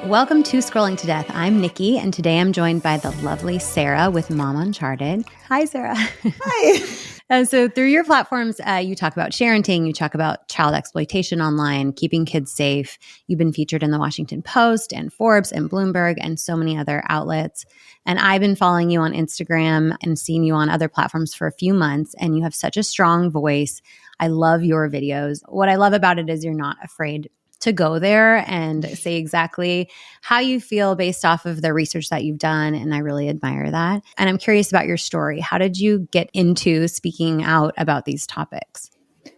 Welcome to Scrolling to Death. I'm Nikki, and today I'm joined by the lovely Sarah with Mom Uncharted. Hi, Sarah. Hi. So through your platforms, you talk about parenting, you talk about child exploitation online, keeping kids safe. You've been featured in the Washington Post and Forbes and Bloomberg and so many other outlets. And I've been following you on Instagram and seeing you on other platforms for a few months, and you have such a strong voice. I love your videos. What I love about it is you're not afraid to go there and say exactly how you feel based off of the research that you've done. And I really admire that. And I'm curious about your story. How did you get into speaking out about these topics?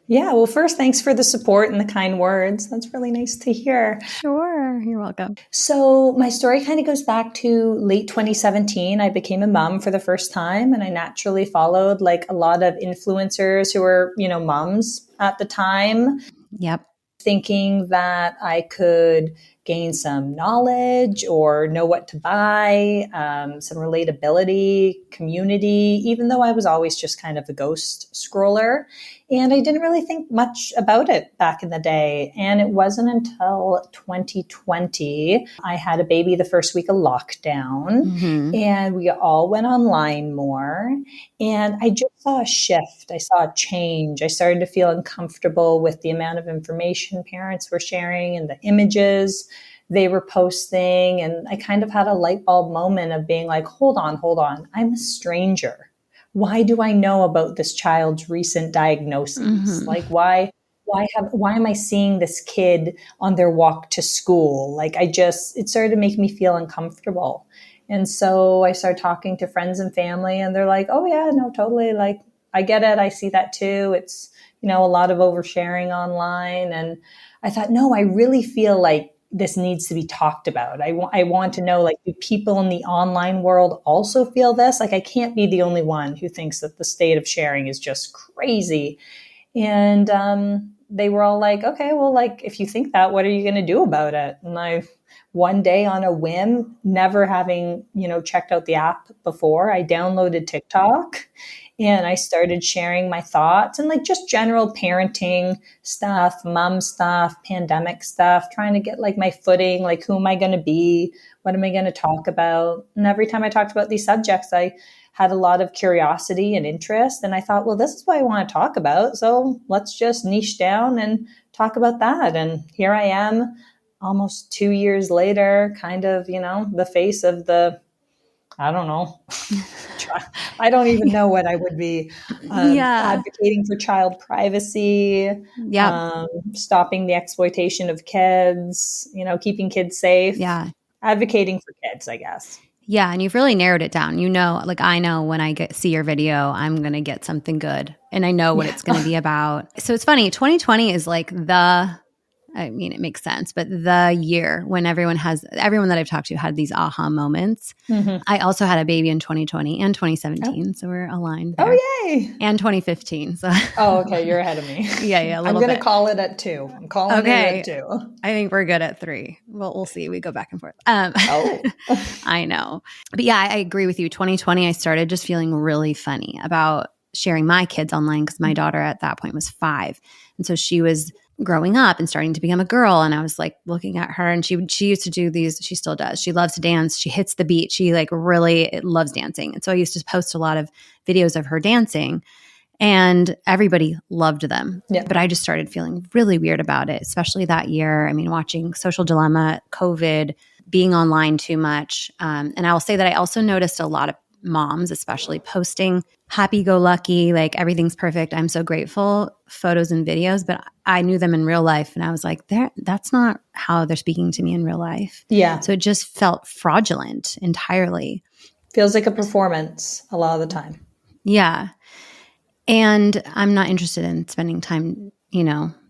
Yeah, well, first, thanks for the support and the kind words. That's really nice to hear. Sure. You're welcome. So my story kind of goes back to late 2017. I became a mom for the first time, and I naturally followed like a lot of influencers who were, moms at the time. Yep. Thinking that I could gain some knowledge or know what to buy, some relatability, community, even though I was always just kind of a ghost scroller. And I didn't really think much about it back in the day. And it wasn't until 2020, I had a baby the first week of lockdown, and we all went online more. And I just saw a shift. I saw a change. I started to feel uncomfortable with the amount of information parents were sharing and the images they were posting. And I kind of had a light bulb moment of being like, hold on. I'm a stranger. Why do I know about this child's recent diagnosis? Like, why am I seeing this kid on their walk to school? Like, it started to make me feel uncomfortable. And so I started talking to friends and family, and they're like, oh yeah, no, totally. Like, I get it. I see that too. It's, a lot of oversharing online. And I thought, no, I really feel like this needs to be talked about. I want to know, like, do people in the online world also feel this? Like, I can't be the only one who thinks that the state of sharing is just crazy. And they were all like, okay, well, like, if you think that, what are you going to do about it? And I, one day on a whim, never having, checked out the app before, I downloaded TikTok. And I started sharing my thoughts and like just general parenting stuff, mom stuff, pandemic stuff, trying to get like my footing, like who am I going to be? What am I going to talk about? And every time I talked about these subjects, I had a lot of curiosity and interest. And I thought, well, this is what I want to talk about. So let's just niche down and talk about that. And here I am almost 2 years later, kind of, the face of the, I don't know. I don't even know what I would be advocating for child privacy, stopping the exploitation of kids, keeping kids safe, advocating for kids, I guess. Yeah. And you've really narrowed it down. Like I know when I see your video, I'm going to get something good and I know what it's going to be about. So it's funny. 2020 is like it makes sense, but the year when everyone that I've talked to had these aha moments. I also had a baby in 2020 and 2017, so we're aligned there. Oh, yay. And 2015. So okay, you're ahead of me. Yeah, a little bit. I'm going to call it at 2. I'm calling it at 2. I think we're good at 3. Well, we'll see. We go back and forth. I know. But yeah, I agree with you. 2020, I started just feeling really funny about sharing my kids online because my daughter at that point was 5. And so she was growing up and starting to become a girl. And I was like looking at her and she used to do these, she still does. She loves to dance. She hits the beat. She like really loves dancing. And so I used to post a lot of videos of her dancing and everybody loved them. Yeah. But I just started feeling really weird about it, especially that year. I mean, watching Social Dilemma, COVID, being online too much. And I will say that I also noticed a lot of moms, especially posting happy-go-lucky, like everything's perfect, I'm so grateful, photos and videos, but I knew them in real life and I was like, that's not how they're speaking to me in real life. Yeah. So it just felt fraudulent entirely. Feels like a performance a lot of the time. Yeah. And I'm not interested in spending time,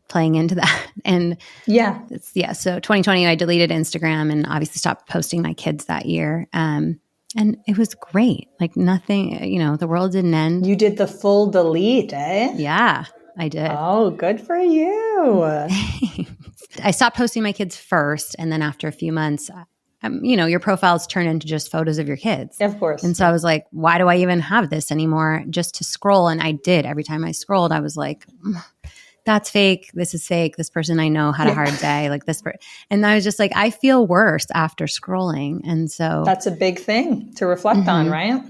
playing into that. And so 2020, I deleted Instagram and obviously stopped posting my kids that year. And it was great. Like nothing, the world didn't end. You did the full delete, eh? Yeah, I did. Oh, good for you. I stopped posting my kids first. And then after a few months, your profiles turn into just photos of your kids. Of course. And so I was like, why do I even have this anymore? Just to scroll. And I did. Every time I scrolled, I was like, that's fake. This is fake. This person I know had a hard day. Like and I was just like, I feel worse after scrolling. And so that's a big thing to reflect on, right?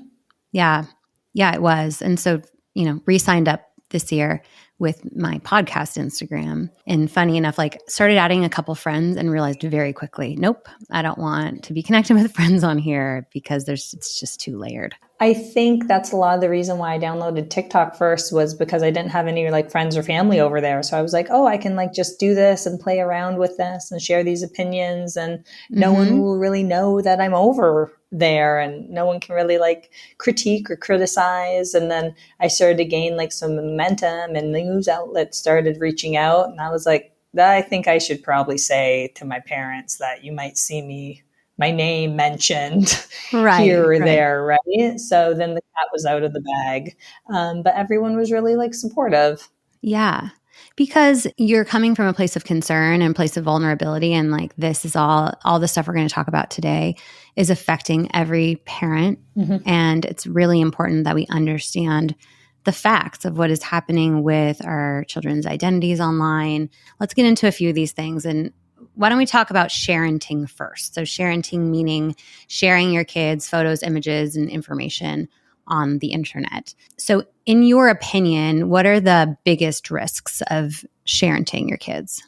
Yeah. Yeah, it was. And so, re-signed up this year with my podcast Instagram, and funny enough, like started adding a couple friends and realized very quickly, nope, I don't want to be connecting with friends on here because it's just too layered. I think that's a lot of the reason why I downloaded TikTok first, was because I didn't have any like friends or family over there. So I was like, oh, I can like just do this and play around with this and share these opinions, and no one will really know that I'm over there, and no one can really like critique or criticize. And then I started to gain like some momentum, and news outlets started reaching out, and I was like, I think I should probably say to my parents that you might see my name mentioned here or there, right? So then the cat was out of the bag. But everyone was really like supportive. Yeah. Because you're coming from a place of concern and place of vulnerability, and like this is all the stuff we're going to talk about today is affecting every parent. And it's really important that we understand the facts of what is happening with our children's identities online. Let's get into a few of these things. And why don't we talk about sharenting first? So sharenting meaning sharing your kids' photos, images, and information on the internet. So in your opinion, what are the biggest risks of sharenting your kids?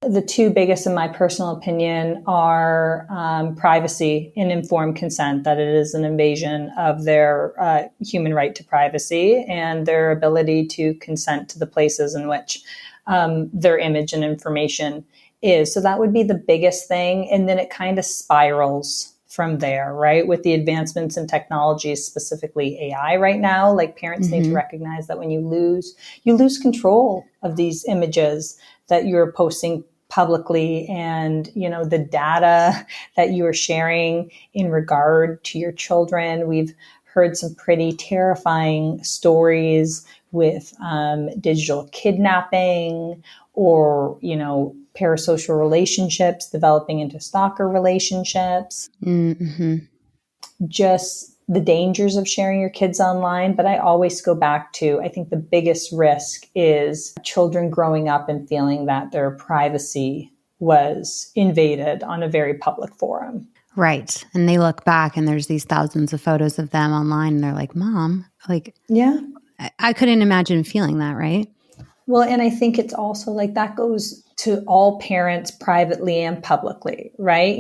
The two biggest, in my personal opinion, are privacy and informed consent, that it is an invasion of their human right to privacy and their ability to consent to the places in which their image and information is. So that would be the biggest thing. And then it kind of spirals from there, right? With the advancements in technology, specifically AI right now, like parents need to recognize that when you lose control of these images that you're posting publicly, and the data that you are sharing in regard to your children. We've heard some pretty terrifying stories with digital kidnapping, or parasocial relationships developing into stalker relationships. Just the dangers of sharing your kids online. But I always go back to, I think the biggest risk is children growing up and feeling that their privacy was invaded on a very public forum. Right. And they look back and there's these thousands of photos of them online, and they're like, Mom, like, yeah, I couldn't imagine feeling that, right? Well, and I think it's also like that goes to all parents privately and publicly, right?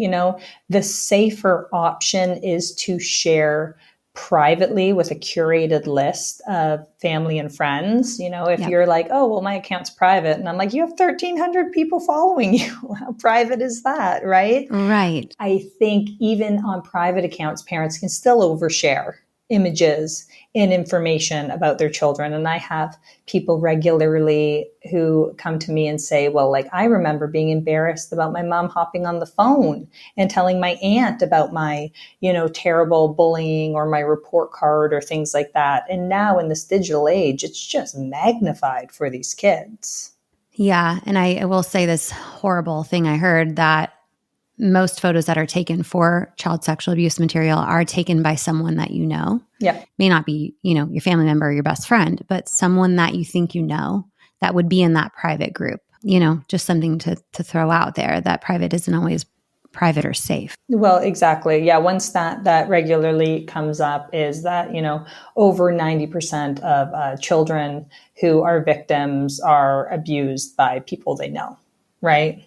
The safer option is to share privately with a curated list of family and friends. If you're like, oh, well, my account's private, and I'm like, you have 1,300 people following you. How private is that, right? Right. I think even on private accounts, parents can still overshare images and information about their children. And I have people regularly who come to me and say, well, like, I remember being embarrassed about my mom hopping on the phone and telling my aunt about my, terrible bullying or my report card or things like that. And now in this digital age, it's just magnified for these kids. Yeah. And I will say this horrible thing I heard, that most photos that are taken for child sexual abuse material are taken by someone that you know. Yeah. May not be, your family member or your best friend, but someone that you think that would be in that private group. Just something to throw out there, that private isn't always private or safe. Well, exactly. Yeah. One stat that regularly comes up is that, over 90% of children who are victims are abused by people they know, right?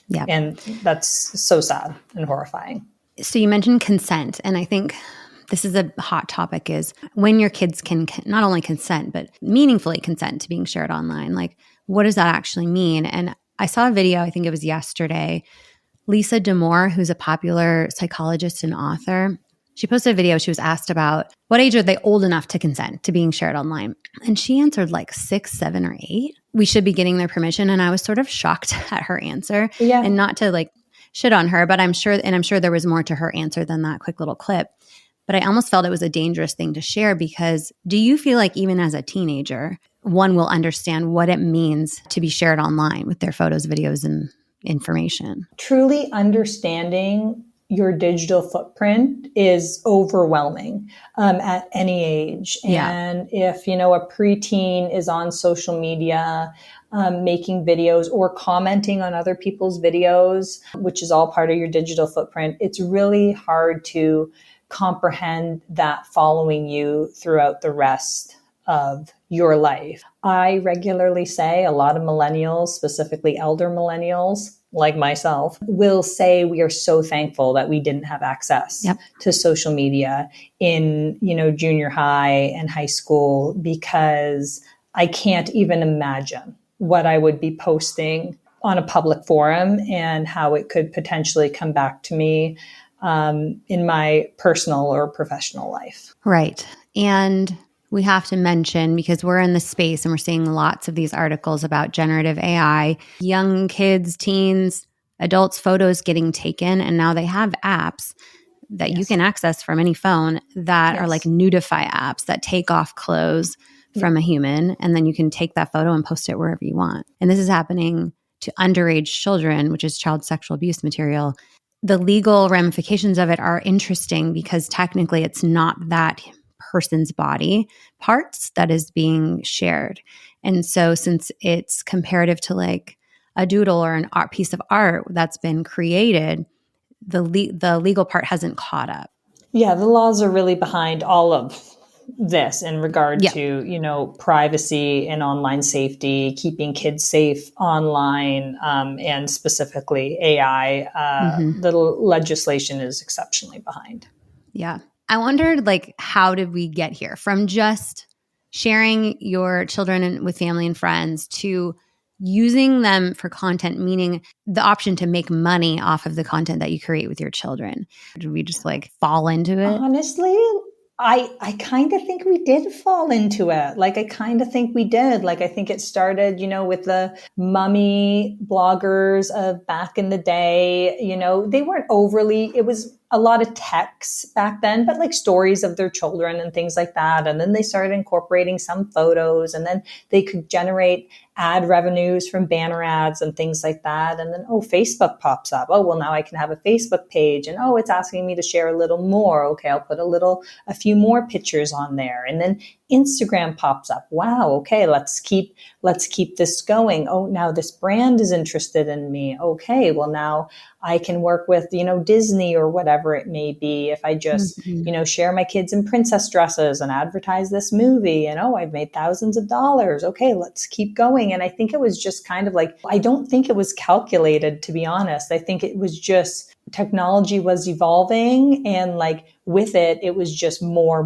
Yeah. And that's so sad and horrifying. So you mentioned consent. And I think this is a hot topic, is when your kids can not only consent, but meaningfully consent to being shared online. Like, what does that actually mean? And I saw a video, I think it was yesterday, Lisa D'Amour, who's a popular psychologist and author. She posted a video. She was asked about what age are they old enough to consent to being shared online? And she answered like 6, 7, or 8. We should be getting their permission. And I was sort of shocked at her answer. Yeah. And not to like shit on her, but I'm sure there was more to her answer than that quick little clip. But I almost felt it was a dangerous thing to share, because do you feel like even as a teenager, one will understand what it means to be shared online with their photos, videos, and information? Truly understanding your digital footprint is overwhelming at any age. Yeah. And if, you know, a preteen is on social media, making videos or commenting on other people's videos, which is all part of your digital footprint, it's really hard to comprehend that following you throughout the rest of your life. I regularly say a lot of millennials, specifically elder millennials like myself, will say we are so thankful that we didn't have access to social media in, you know, junior high and high school, because I can't even imagine what I would be posting on a public forum and how it could potentially come back to me in my personal or professional life. Right. And we have to mention, because we're in the space and we're seeing lots of these articles about generative AI, young kids, teens, adults' photos getting taken. And now they have apps that you can access from any phone that are like nudify apps that take off clothes from a human. And then you can take that photo and post it wherever you want. And this is happening to underage children, which is child sexual abuse material. The legal ramifications of it are interesting because technically it's not that person's body parts that is being shared. And so since it's comparative to like a doodle or an art piece of art that's been created, the legal part hasn't caught up. Yeah, the laws are really behind all of this in regard to, you know, privacy and online safety, keeping kids safe online, and specifically AI. The legislation is exceptionally behind. Yeah. I wondered, like, how did we get here from just sharing your children with family and friends to using them for content, meaning the option to make money off of the content that you create with your children? Did we just like fall into it? Honestly, I kind of think we did fall into it. Like, I kind of think we did. Like, I think it started, you know, with the mummy bloggers of back in the day. You know, they weren't overly, it was a lot of texts back then, but like stories of their children and things like that. And then they started incorporating some photos, and then they could generate ad revenues from banner ads and things like that. And then, Facebook pops up. Oh, well, now I can have a Facebook page, and it's asking me to share a little more. Okay, I'll put a few more pictures on there. And then Instagram pops up. Wow. Okay. Let's keep this going. Oh, now this brand is interested in me. Okay. Well, now I can work with, you know, Disney or whatever it may be. If I just, you know, share my kids in princess dresses and advertise this movie, and I've made thousands of dollars. Okay, let's keep going. And I think it was just kind of like, I don't think it was calculated, to be honest. I think it was just technology was evolving, and like with it, it was just more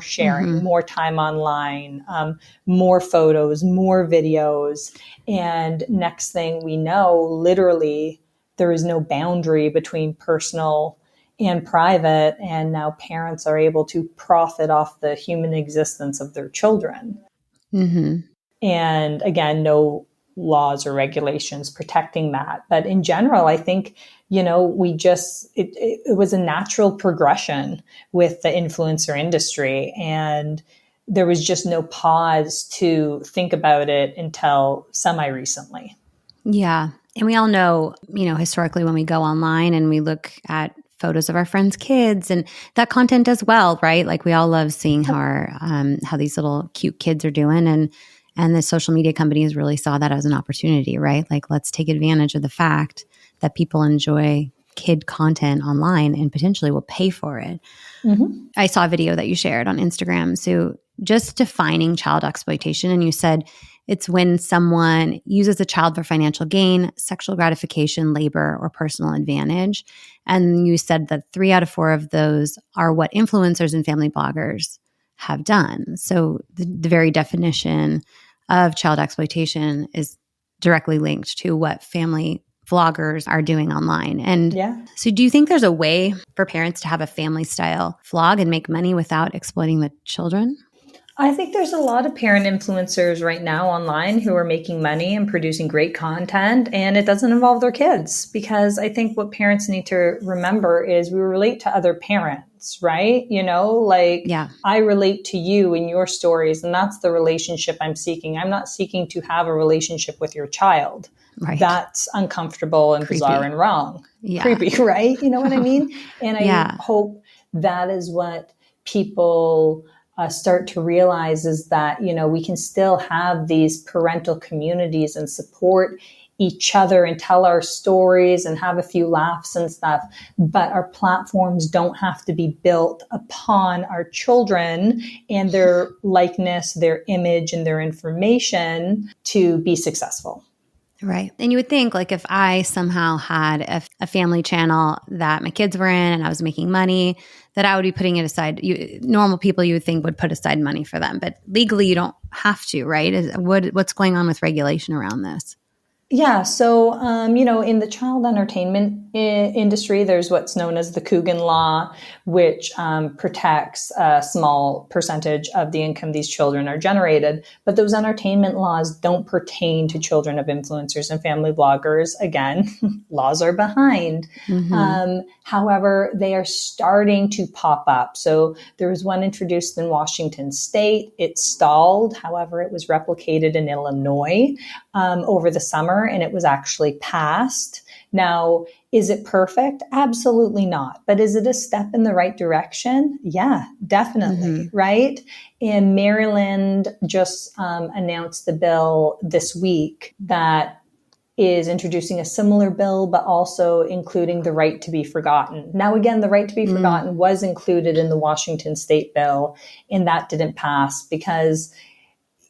sharing, more time online, more photos, more videos. And next thing we know, literally, there is no boundary between personal and private. And now parents are able to profit off the human existence of their children. And again, no laws or regulations protecting that. But in general, I think, you know, it was a natural progression with the influencer industry. And there was just no pause to think about it until semi-recently. Yeah. And we all know, you know, historically when we go online and we look at photos of our friends' kids and that content as well, right? Like we all love seeing how these little cute kids are doing. And the social media companies really saw that as an opportunity, right? Like, let's take advantage of the fact that people enjoy kid content online and potentially will pay for it. I saw a video that you shared on Instagram. So just defining child exploitation, and you said it's when someone uses a child for financial gain, sexual gratification, labor, or personal advantage. And you said that 3 out of 4 of those are what influencers and family bloggers have done. So the very definition of child exploitation is directly linked to what family vloggers are doing online. And so do you think there's a way for parents to have a family style vlog and make money without exploiting the children? I think there's a lot of parent influencers right now online who are making money and producing great content, and it doesn't involve their kids. Because I think what parents need to remember is we relate to other parents. friends, right? Like Yeah. I relate to you in your stories, and that's the relationship I'm seeking. I'm not seeking to have a relationship with your child. Right. That's uncomfortable and Creepy. bizarre and wrong. Yeah. Creepy, right? You know what I mean? And I hope that is what people start to realize, is that, we can still have these parental communities and support each other and tell our stories and have a few laughs and stuff. But our platforms don't have to be built upon our children and their likeness, their image, and their information to be successful. Right. And you would think, like, if I somehow had a family channel that my kids were in and I was making money, that I would be putting it aside. Normal people, you would think, would put aside money for them. But legally, you don't have to, right? What's going on with regulation around this? Yeah. So, in the child entertainment industry, there's what's known as the Coogan Law, which protects a small percentage of the income these children are generated. But those entertainment laws don't pertain to children of influencers and family bloggers. Again, laws are behind. However, they are starting to pop up. So there was one introduced in Washington State. It stalled. However, it was replicated in Illinois over the summer, and it was actually passed. Now, is it perfect? Absolutely not. But is it a step in the right direction? Yeah, definitely. Right? And Maryland just announced the bill this week that is introducing a similar bill, but also including the right to be forgotten. Now, again, the right to be forgotten was included in the Washington State bill, and that didn't pass because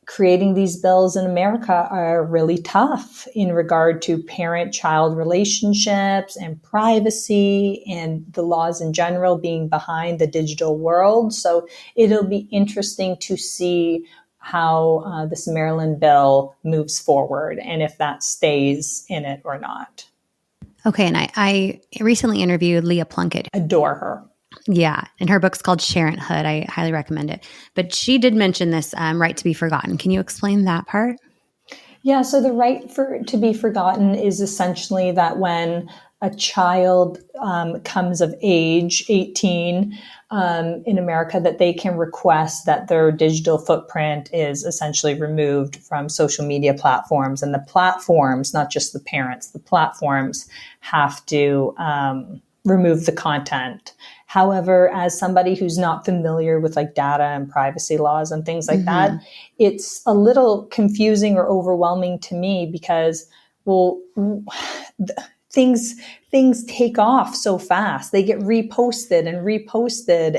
creating these bills in America are really tough in regard to parent-child relationships and privacy and the laws in general being behind the digital world. So it'll be interesting to see how this Maryland bill moves forward and if that stays in it or not. Okay. And I recently interviewed Leah Plunkett. Adore her. Yeah. And her book's called Parenthood. I highly recommend it. But she did mention this right to be forgotten. Can you explain that part? Yeah. So the right to be forgotten is essentially that when a child comes of age, 18, in America, that they can request that their digital footprint is essentially removed from social media platforms. And the platforms, not just the parents, the platforms have to remove the content. However, as somebody who's not familiar with like data and privacy laws and things like that, it's a little confusing or overwhelming to me because, well, things take off so fast. They get reposted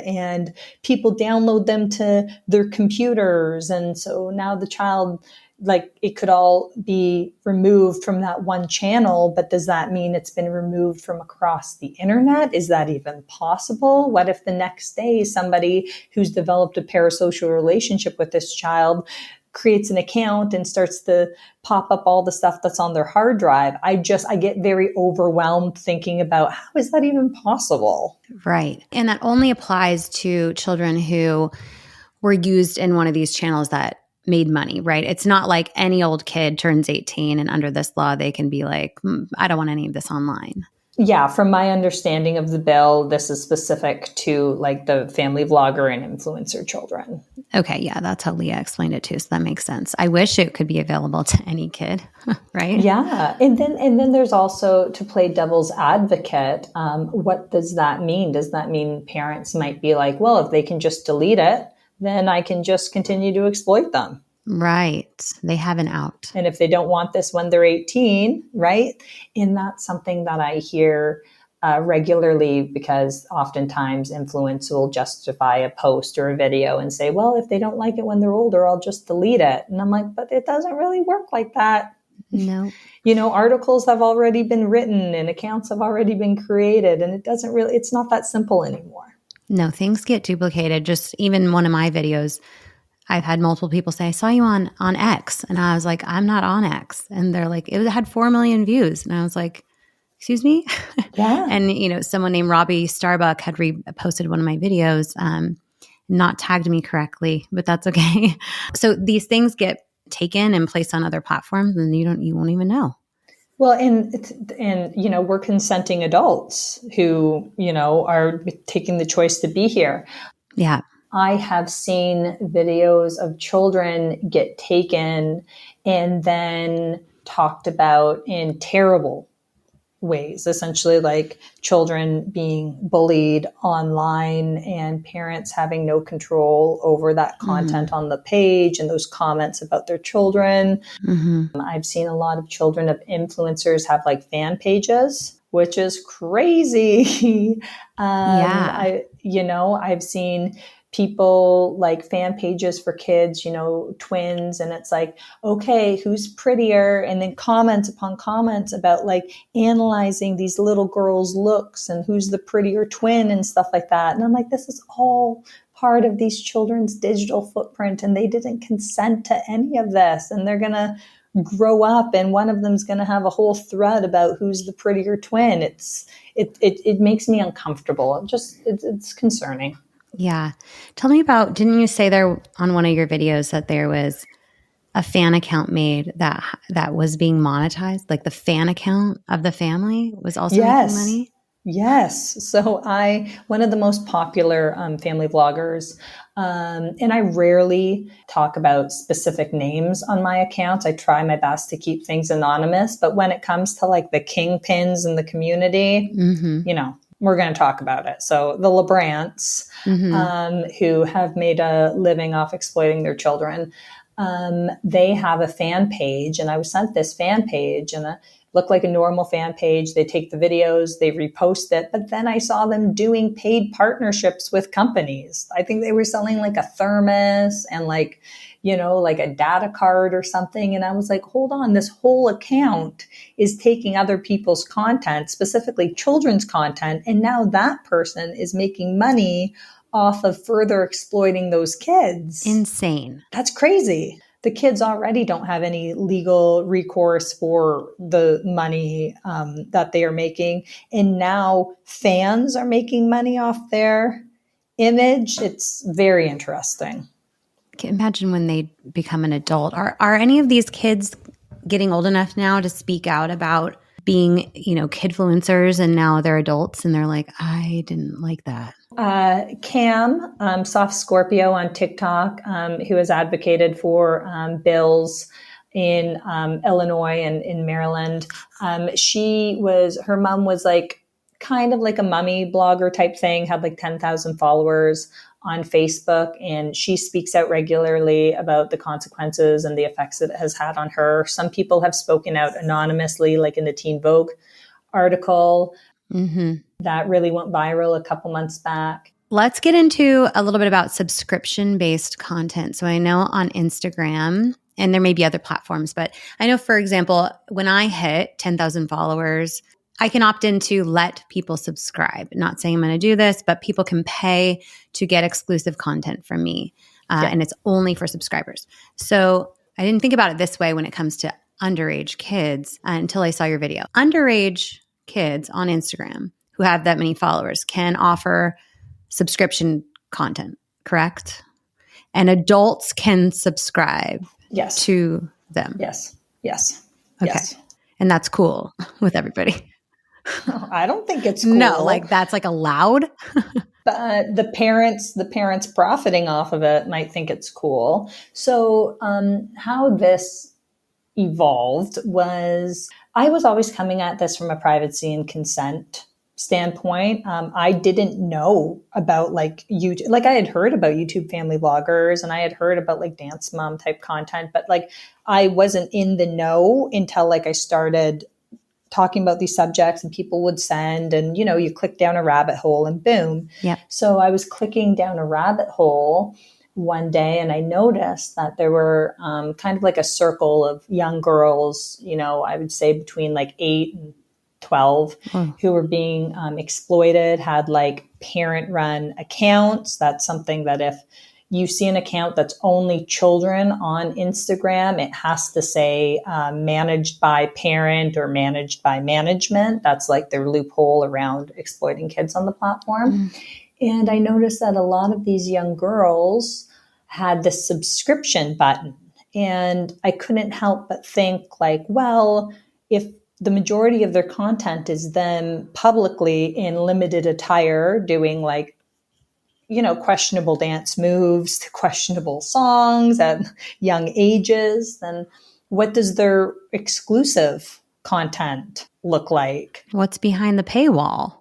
and people download them to their computers. And so now the child, like, it could all be removed from that one channel, but does that mean it's been removed from across the internet? Is that even possible? What if the next day somebody who's developed a parasocial relationship with this child creates an account and starts to pop up all the stuff that's on their hard drive? I get very overwhelmed thinking about how is that even possible? Right. And that only applies to children who were used in one of these channels that made money, right? It's not like any old kid turns 18 and under this law, they can be like, I don't want any of this online. Yeah, from my understanding of the bill, this is specific to like the family vlogger and influencer children. Okay, yeah, that's how Leah explained it too, so that makes sense. I wish it could be available to any kid, right? Yeah, and then there's also, to play devil's advocate, what does that mean? Does that mean parents might be like, well, if they can just delete it, then I can just continue to exploit them? Right. They have an out. And if they don't want this when they're 18, right? And that's something that I hear regularly, because oftentimes influence will justify a post or a video and say, well, if they don't like it when they're older, I'll just delete it. And I'm like, but it doesn't really work like that. No. Articles have already been written and accounts have already been created, and it's not that simple anymore. No, things get duplicated. Just even one of my videos, I've had multiple people say, I saw you on X. And I was like, I'm not on X. And they're like, it had 4 million views. And I was like, excuse me? Yeah. And, someone named Robbie Starbuck had reposted one of my videos, not tagged me correctly, but that's okay. So these things get taken and placed on other platforms and you won't even know. Well, and we're consenting adults who, are taking the choice to be here. Yeah. I have seen videos of children get taken and then talked about in terrible ways, essentially like children being bullied online and parents having no control over that content on the page and those comments about their children. I've seen a lot of children of influencers have like fan pages, which is crazy. I've seen people like fan pages for kids, twins, and it's like, okay, who's prettier? And then comments upon comments about like analyzing these little girls' looks and who's the prettier twin and stuff like that. And I'm like, this is all part of these children's digital footprint, and they didn't consent to any of this. And they're going to grow up and one of them's going to have a whole thread about who's the prettier twin. It makes me uncomfortable. It's concerning. Yeah. Tell me about, didn't you say there on one of your videos that there was a fan account made that was being monetized? Like the fan account of the family was also making money? Yes. So one of the most popular family vloggers, and I rarely talk about specific names on my accounts. I try my best to keep things anonymous. But when it comes to like the kingpins in the community, we're going to talk about it. So the LeBrants, who have made a living off exploiting their children, they have a fan page. And I was sent this fan page, and it looked like a normal fan page. They take the videos, they repost it. But then I saw them doing paid partnerships with companies. I think they were selling like a thermos and like a data card or something. And I was like, hold on, this whole account is taking other people's content, specifically children's content. And now that person is making money off of further exploiting those kids. Insane. That's crazy. The kids already don't have any legal recourse for the money that they are making. And now fans are making money off their image. It's very interesting. Imagine when they become an adult. Are any of these kids getting old enough now to speak out about being, kidfluencers, and now they're adults and they're like, I didn't like that? Cam, Soft Scorpio on TikTok, who has advocated for bills in Illinois and in Maryland. Her mom was like kind of like a mummy blogger type thing, had like 10,000 followers on Facebook, and she speaks out regularly about the consequences and the effects that it has had on her. Some people have spoken out anonymously, like in the Teen Vogue article that really went viral a couple months back. Let's get into a little bit about subscription-based content. So I know on Instagram, and there may be other platforms, but I know, for example, when I hit 10,000 followers, I can opt in to let people subscribe. Not saying I'm going to do this, but people can pay to get exclusive content from me. And it's only for subscribers. So I didn't think about it this way when it comes to underage kids until I saw your video. Underage kids on Instagram who have that many followers can offer subscription content, correct? And adults can subscribe to them. Yes. Okay. Yes. And that's cool with everybody. I don't think it's cool. No, like that's like allowed. But the parents profiting off of it might think it's cool. So how this evolved was I was always coming at this from a privacy and consent standpoint. I didn't know about like YouTube. Like I had heard about YouTube family vloggers and I had heard about like dance mom type content, but like I wasn't in the know until like I started talking about these subjects and people would send and, you click down a rabbit hole and boom. Yeah. So I was clicking down a rabbit hole one day and I noticed that there were kind of like a circle of young girls, I would say between like 8 and 12 who were being exploited, had like parent run accounts. That's something that if you see an account that's only children on Instagram, it has to say managed by parent or managed by management. That's like their loophole around exploiting kids on the platform. And I noticed that a lot of these young girls had the subscription button. And I couldn't help but think like, well, if the majority of their content is them publicly in limited attire doing like, questionable dance moves, questionable songs at young ages. Then what does their exclusive content look like? What's behind the paywall?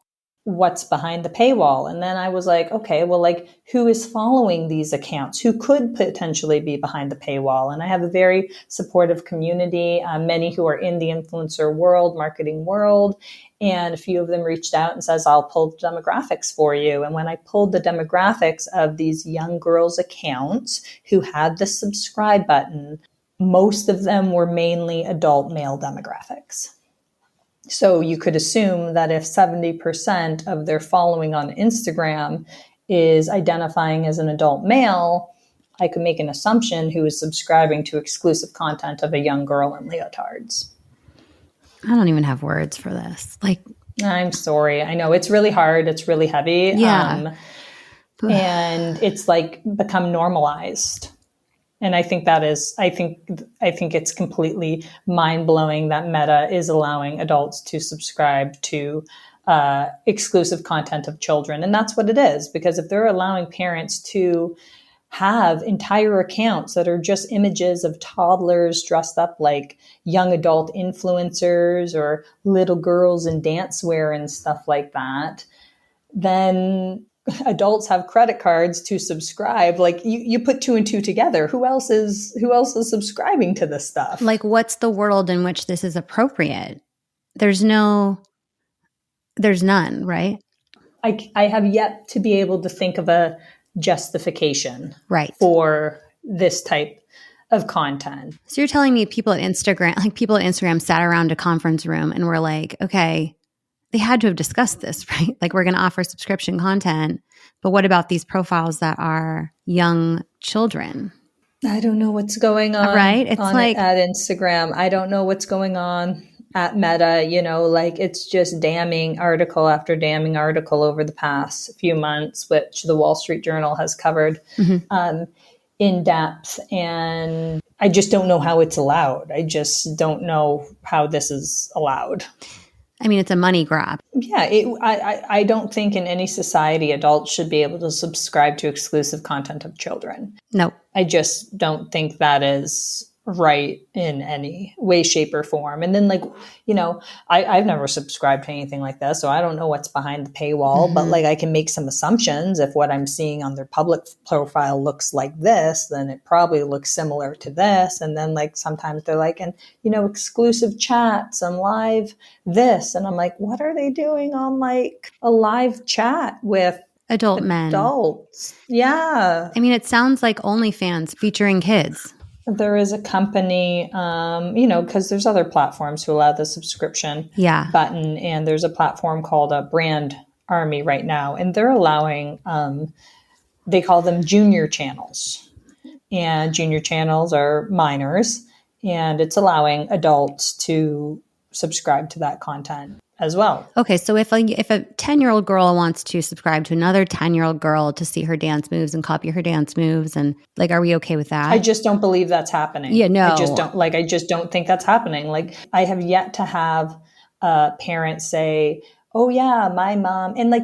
What's behind the paywall? And then I was like, okay, well, like who is following these accounts? Who could potentially be behind the paywall? And I have a very supportive community, many who are in the influencer world, marketing world. And a few of them reached out and says, I'll pull the demographics for you. And when I pulled the demographics of these young girls' accounts who had the subscribe button, most of them were mainly adult male demographics. So you could assume that if 70% of their following on Instagram is identifying as an adult male, I could make an assumption who is subscribing to exclusive content of a young girl in leotards. I don't even have words for this. Like, I'm sorry. I know it's really hard. It's really heavy. Yeah. And it's like become normalized. And I think I think it's completely mind-blowing that Meta is allowing adults to subscribe to exclusive content of children. And that's what it is, because if they're allowing parents to have entire accounts that are just images of toddlers dressed up like young adult influencers or little girls in dancewear and stuff like that, then adults have credit cards to subscribe. Like you put two and two together. Who else is subscribing to this stuff? Like, what's the world in which this is appropriate? There's none, right? I have yet to be able to think of a justification for this type of content. So you're telling me people at Instagram sat around a conference room and were like, okay, they had to have discussed this, right? Like, we're going to offer subscription content, but what about these profiles that are young children? I don't know what's going on. Right? It's like at Instagram. I don't know what's going on at Meta. Like it's just damning article after damning article over the past few months, which the Wall Street Journal has covered in depth. And I just don't know how it's allowed. I just don't know how this is allowed. I mean, it's a money grab. Yeah, I don't think in any society adults should be able to subscribe to exclusive content of children. No. I just don't think that is right in any way, shape, or form. And then I've never subscribed to anything like this, so I don't know what's behind the paywall, but I can make some assumptions. If what I'm seeing on their public profile looks like this, then it probably looks similar to this. And then sometimes they're like, and exclusive chats and live this. And I'm like, what are they doing on a live chat with adult men? Adults. Yeah. I mean, it sounds like OnlyFans featuring kids. There is a company, because there's other platforms who allow the subscription button. And there's a platform called Brand Army right now. And they're allowing, they call them junior channels. And junior channels are minors. And it's allowing adults to subscribe to that content as well. Okay, so if a 10-year-old girl wants to subscribe to another 10-year-old girl to see her dance moves and copy her dance moves, and are we okay with that? I just don't believe that's happening. Yeah, no. I just don't think that's happening. I have yet to have parents say, oh yeah, my mom, and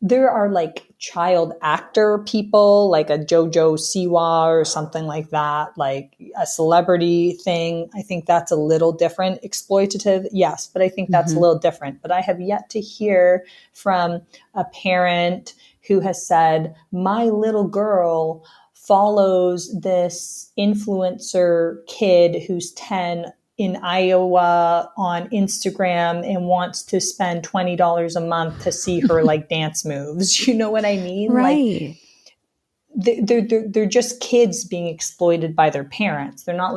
there are child actor people, like a JoJo Siwa or something like that, like a celebrity thing. I think that's a little different. Exploitative, yes, but I think that's a little different. But I have yet to hear from a parent who has said, my little girl follows this influencer kid who's 10 in Iowa on Instagram and wants to spend $20 a month to see her dance moves. You know what I mean? Right. They're just kids being exploited by their parents. They're not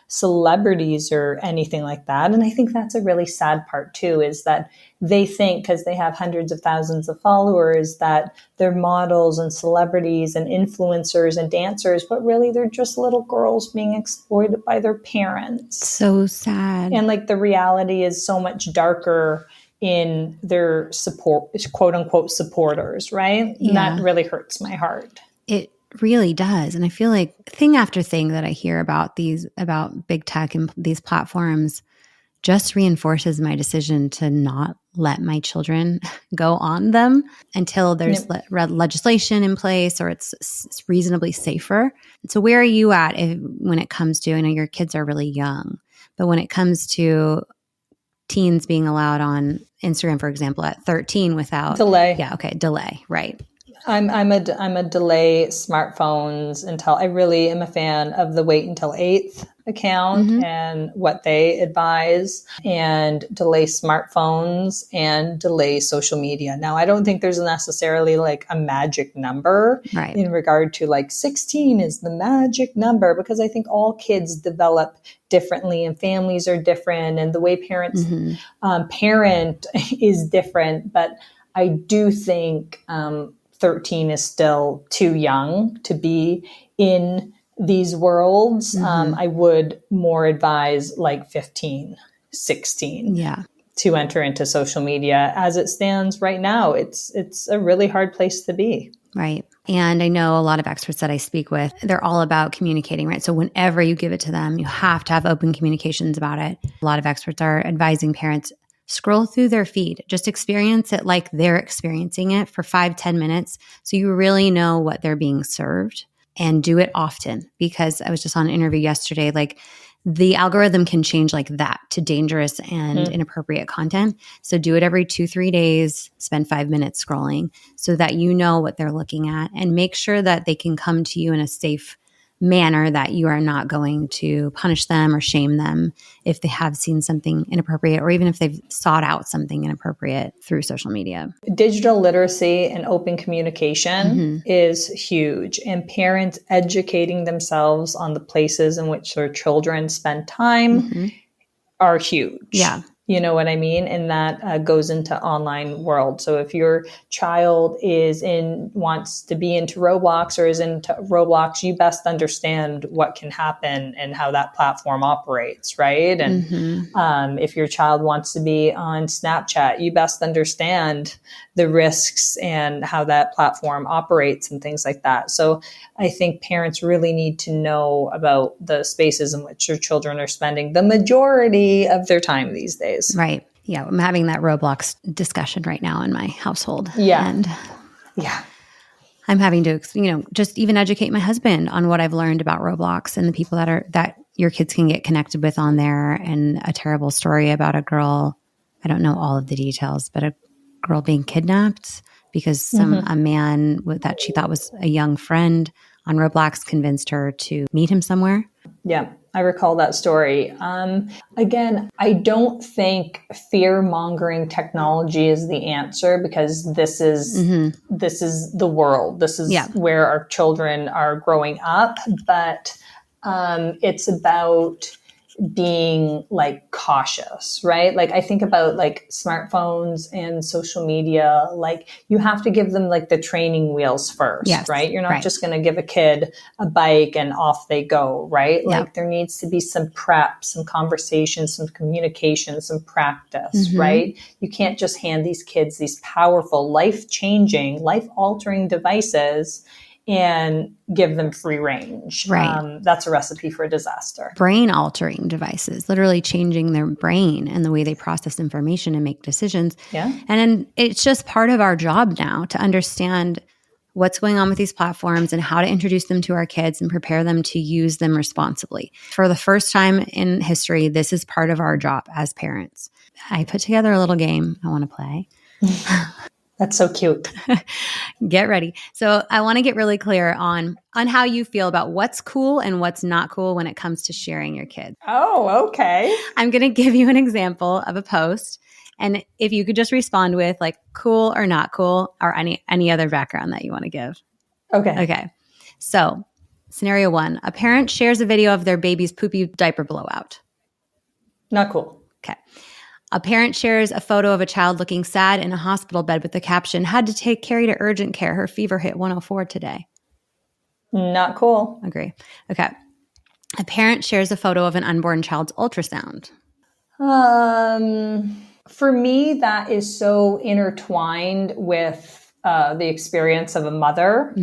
celebrities or anything like that. And I think that's a really sad part too, is that they think because they have hundreds of thousands of followers that they're models and celebrities and influencers and dancers, but really they're just little girls being exploited by their parents. So sad. And the reality is so much darker in their support, quote unquote, supporters, right? Yeah. And that really hurts my heart. It really does. And I feel like thing after thing that I hear about big tech and these platforms, just reinforces my decision to not let my children go on them until there's legislation in place or it's reasonably safer. So where are you at when it comes to, I know your kids are really young, but when it comes to teens being allowed on Instagram, for example, at 13 without delay. Yeah. Okay. Delay. Right. I'm a delay smartphones until I really am a fan of the wait until 8th account and what they advise, and delay smartphones and delay social media. Now, I don't think there's necessarily like a magic number in regard to like 16 is the magic number, because I think all kids develop differently and families are different and the way parents parent is different. But I do think 13 is still too young to be in these worlds. I would more advise like 15, 16 to enter into social media. As it stands right now, it's a really hard place to be. Right. And I know a lot of experts that I speak with, they're all about communicating, right? So whenever you give it to them, you have to have open communications about it. A lot of experts are advising parents, scroll through their feed, just experience it like they're experiencing it for 5-10 minutes. So you really know what they're being served, and do it often. Because I was just on an interview yesterday, like the algorithm can change like that to dangerous and inappropriate content. So do it every 2-3 days, spend 5 minutes scrolling so that you know what they're looking at, and make sure that they can come to you in a safe manner, that you are not going to punish them or shame them if they have seen something inappropriate, or even if they've sought out something inappropriate through social media. Digital literacy and open communication is huge, and parents educating themselves on the places in which their children spend time are huge. Yeah. You know what I mean? And that goes into online world. So if your child wants to be into Roblox or is into Roblox, you best understand what can happen and how that platform operates, right? And if your child wants to be on Snapchat, you best understand the risks and how that platform operates and things like that. So I think parents really need to know about the spaces in which their children are spending the majority of their time these days. Right. Yeah. I'm having that Roblox discussion right now in my household. Yeah. And I'm having to, just even educate my husband on what I've learned about Roblox and the people that your kids can get connected with on there, and a terrible story about a girl. I don't know all of the details, but a girl being kidnapped because a man that she thought was a young friend on Roblox convinced her to meet him somewhere. Yeah, I recall that story. Again, I don't think fear-mongering technology is the answer, because this is the world. This is where our children are growing up. But it's about being like cautious, right? Like I think about like smartphones and social media, like you have to give them like the training wheels first, right? You're not just going to give a kid a bike and off they go, right? Like there needs to be some prep, some conversation, some communication, some practice, right? You can't just hand these kids these powerful, life-changing, life-altering devices and give them free range. Right. That's a recipe for a disaster. Brain-altering devices, literally changing their brain and the way they process information and make decisions. Yeah. And then it's just part of our job now to understand what's going on with these platforms and how to introduce them to our kids and prepare them to use them responsibly. For the first time in history, this is part of our job as parents. I put together a little game I want to play. That's so cute. Get ready. So I want to get really clear on how you feel about what's cool and what's not cool when it comes to sharing your kids. Oh, okay. I'm going to give you an example of a post. And if you could just respond with like cool or not cool, or any other background that you want to give. Okay. So scenario 1, a parent shares a video of their baby's poopy diaper blowout. Not cool. Okay. A parent shares a photo of a child looking sad in a hospital bed with the caption, "Had to take Carrie to urgent care. Her fever hit 104 today." Not cool. Agree. Okay. A parent shares a photo of an unborn child's ultrasound. For me, that is so intertwined with the experience of a mother,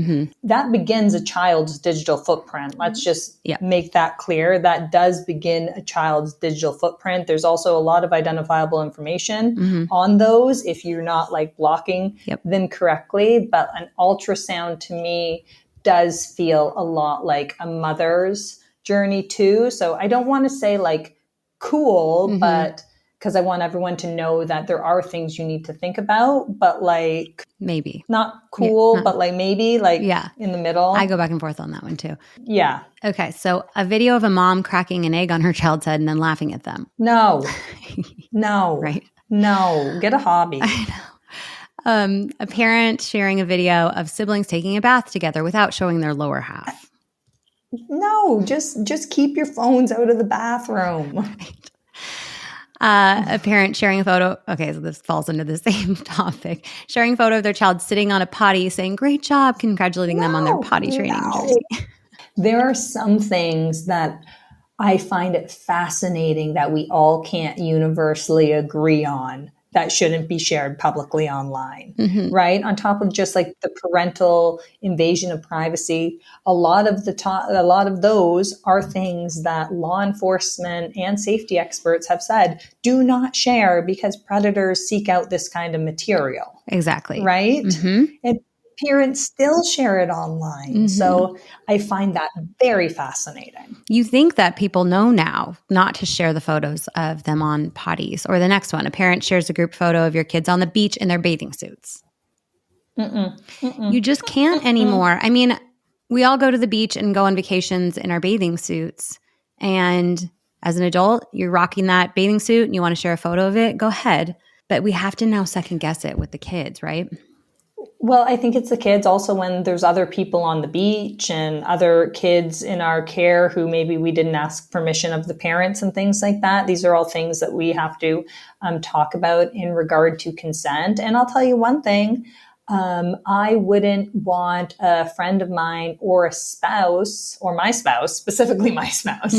that begins a child's digital footprint. Let's just make that clear. That does begin a child's digital footprint. There's also a lot of identifiable information on those if you're not like blocking them correctly. But an ultrasound to me does feel a lot like a mother's journey too. So I don't want to say like cool, but because I want everyone to know that there are things you need to think about, but like maybe not cool, but like maybe like in the middle. I go back and forth on that one too. Yeah. Okay. So a video of a mom cracking an egg on her child's head and then laughing at them. No, no, right. No, get a hobby. I know. A parent sharing a video of siblings taking a bath together without showing their lower half. No, just keep your phones out of the bathroom. Right. A parent sharing a photo. Okay, so this falls into the same topic. Sharing a photo of their child sitting on a potty saying, "Great job," congratulating them on their potty training jersey. There are some things that I find it fascinating that we all can't universally agree on that shouldn't be shared publicly online, right? On top of just like the parental invasion of privacy, a lot of those are things that law enforcement and safety experts have said, do not share because predators seek out this kind of material. Exactly. Right? And parents still share it online. So I find that very fascinating. You think that people know now not to share the photos of them on potties. Or the next one, a parent shares a group photo of your kids on the beach in their bathing suits. You just can't anymore. I mean, we all go to the beach and go on vacations in our bathing suits. And as an adult, you're rocking that bathing suit and you want to share a photo of it, go ahead. But we have to now second guess it with the kids, right? Well, I think it's the kids also when there's other people on the beach and other kids in our care who maybe we didn't ask permission of the parents and things like that. These are all things that we have to talk about in regard to consent. And I'll tell you one thing. I wouldn't want a friend of mine or a spouse or my spouse, specifically my spouse,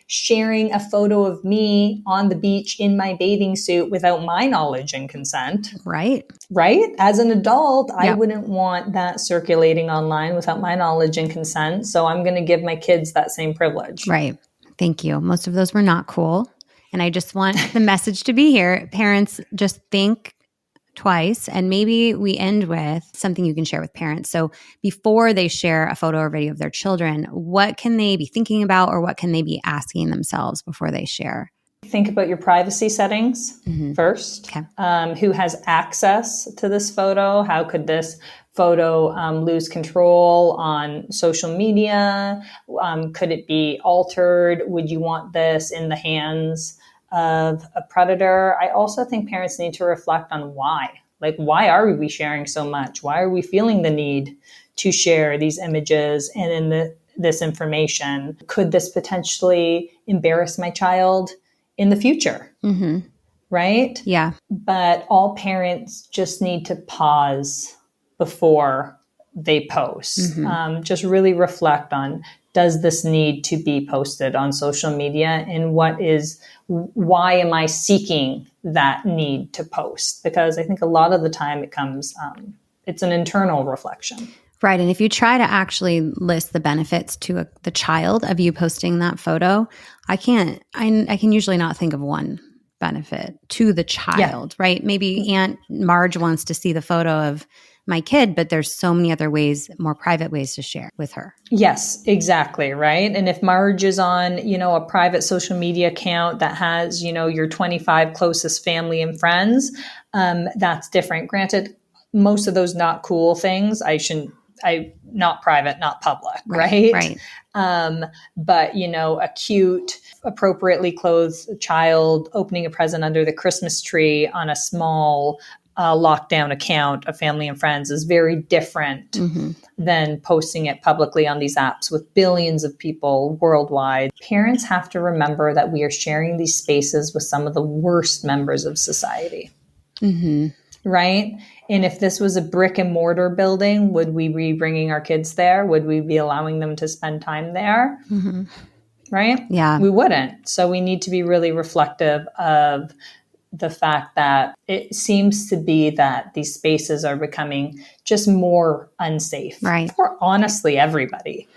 sharing a photo of me on the beach in my bathing suit without my knowledge and consent. Right. Right? As an adult, I wouldn't want that circulating online without my knowledge and consent. So I'm going to give my kids that same privilege. Right. Thank you. Most of those were not cool. And I just want the message to be here. Parents, just think twice. And maybe we end with something you can share with parents. So before they share a photo or video of their children, what can they be thinking about or what can they be asking themselves before they share? Think about your privacy settings first. Okay. Who has access to this photo? How could this photo lose control on social media? Could it be altered? Would you want this in the hands of a predator? I also think parents need to reflect on why. Like, why are we sharing so much? Why are we feeling the need to share these images and this information? Could this potentially embarrass my child in the future? Right? Yeah. But all parents just need to pause before they post. Just really reflect on, does this need to be posted on social media? And why am I seeking that need to post? Because I think a lot of the time it comes, it's an internal reflection. Right. And if you try to actually list the benefits to the child of you posting that photo, I can usually not think of one benefit to the child, right? Maybe Aunt Marge wants to see the photo of my kid, but there's so many other ways, more private ways to share with her. Yes, exactly. Right. And if Marge is on, a private social media account that has, your 25 closest family and friends, that's different. Granted, most of those not cool things, not private, not public. Right. But, a cute, appropriately clothed child opening a present under the Christmas tree on a small lockdown account of family and friends is very different than posting it publicly on these apps with billions of people worldwide. Parents have to remember that we are sharing these spaces with some of the worst members of society. Right? And if this was a brick and mortar building, would we be bringing our kids there? Would we be allowing them to spend time there? Right? Yeah. We wouldn't. So we need to be really reflective of the fact that it seems to be that these spaces are becoming just more unsafe for honestly everybody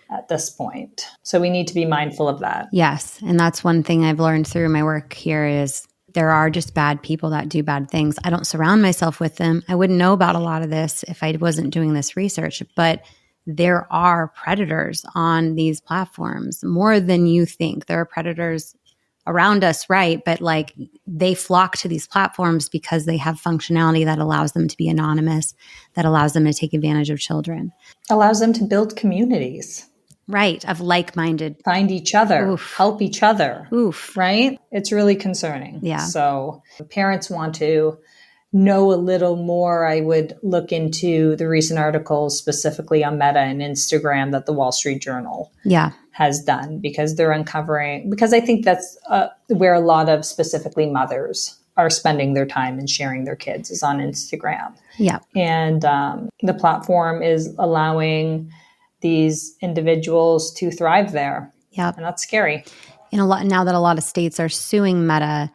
at this point. So we need to be mindful of that. Yes. And that's one thing I've learned through my work here is there are just bad people that do bad things. I don't surround myself with them. I wouldn't know about a lot of this if I wasn't doing this research, but there are predators on these platforms more than you think. There are predators around us, right? But like they flock to these platforms because they have functionality that allows them to be anonymous, that allows them to take advantage of children. Allows them to build communities. Right, of like-minded. Find each other, help each other, right? It's really concerning. Yeah. So if parents want to know a little more, I would look into the recent articles specifically on Meta and Instagram that the Wall Street Journal has done, because they're uncovering, because I think that's where a lot of specifically mothers are spending their time and sharing their kids is on Instagram. Yeah. And the platform is allowing these individuals to thrive there. Yeah. And that's scary. And now that a lot of states are suing Meta,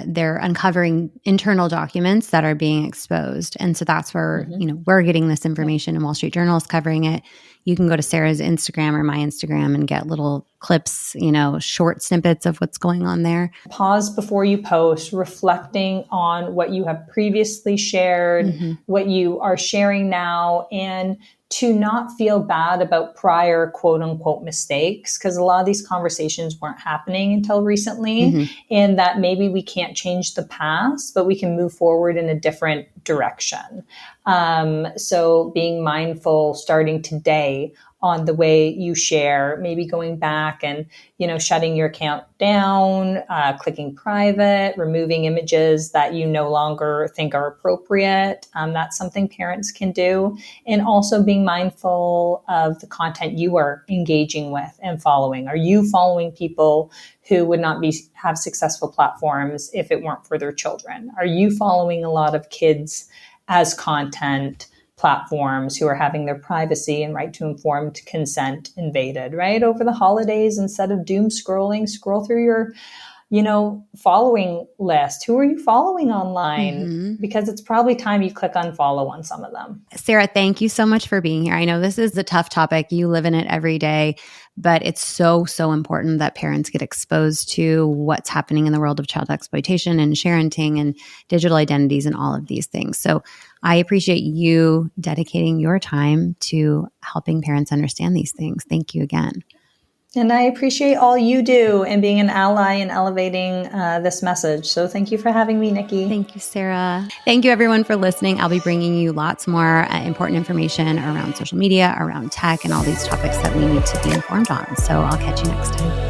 they're uncovering internal documents that are being exposed. And so that's where, we're getting this information, and Wall Street Journal is covering it. You can go to Sarah's Instagram or my Instagram and get little clips, short snippets of what's going on there. Pause before you post, reflecting on what you have previously shared, what you are sharing now, and to not feel bad about prior quote unquote mistakes, because a lot of these conversations weren't happening until recently, and that maybe we can't change the past, but we can move forward in a different direction. So being mindful starting today on the way you share, maybe going back and, shutting your account down, clicking private, removing images that you no longer think are appropriate. That's something parents can do. And also being mindful of the content you are engaging with and following. Are you following people who would not have successful platforms if it weren't for their children? Are you following a lot of kids as content platforms who are having their privacy and right to informed consent invaded, right? Over the holidays, instead of doom scrolling, scroll through your, following list. Who are you following online? Because it's probably time you click unfollow on some of them. Sarah, thank you so much for being here. I know this is a tough topic. You live in it every day, but it's so, so important that parents get exposed to what's happening in the world of child exploitation and parenting and digital identities and all of these things. So I appreciate you dedicating your time to helping parents understand these things. Thank you again. And I appreciate all you do and being an ally and elevating this message. So thank you for having me, Nikki. Thank you, Sarah. Thank you, everyone, for listening. I'll be bringing you lots more important information around social media, around tech, and all these topics that we need to be informed on. So I'll catch you next time.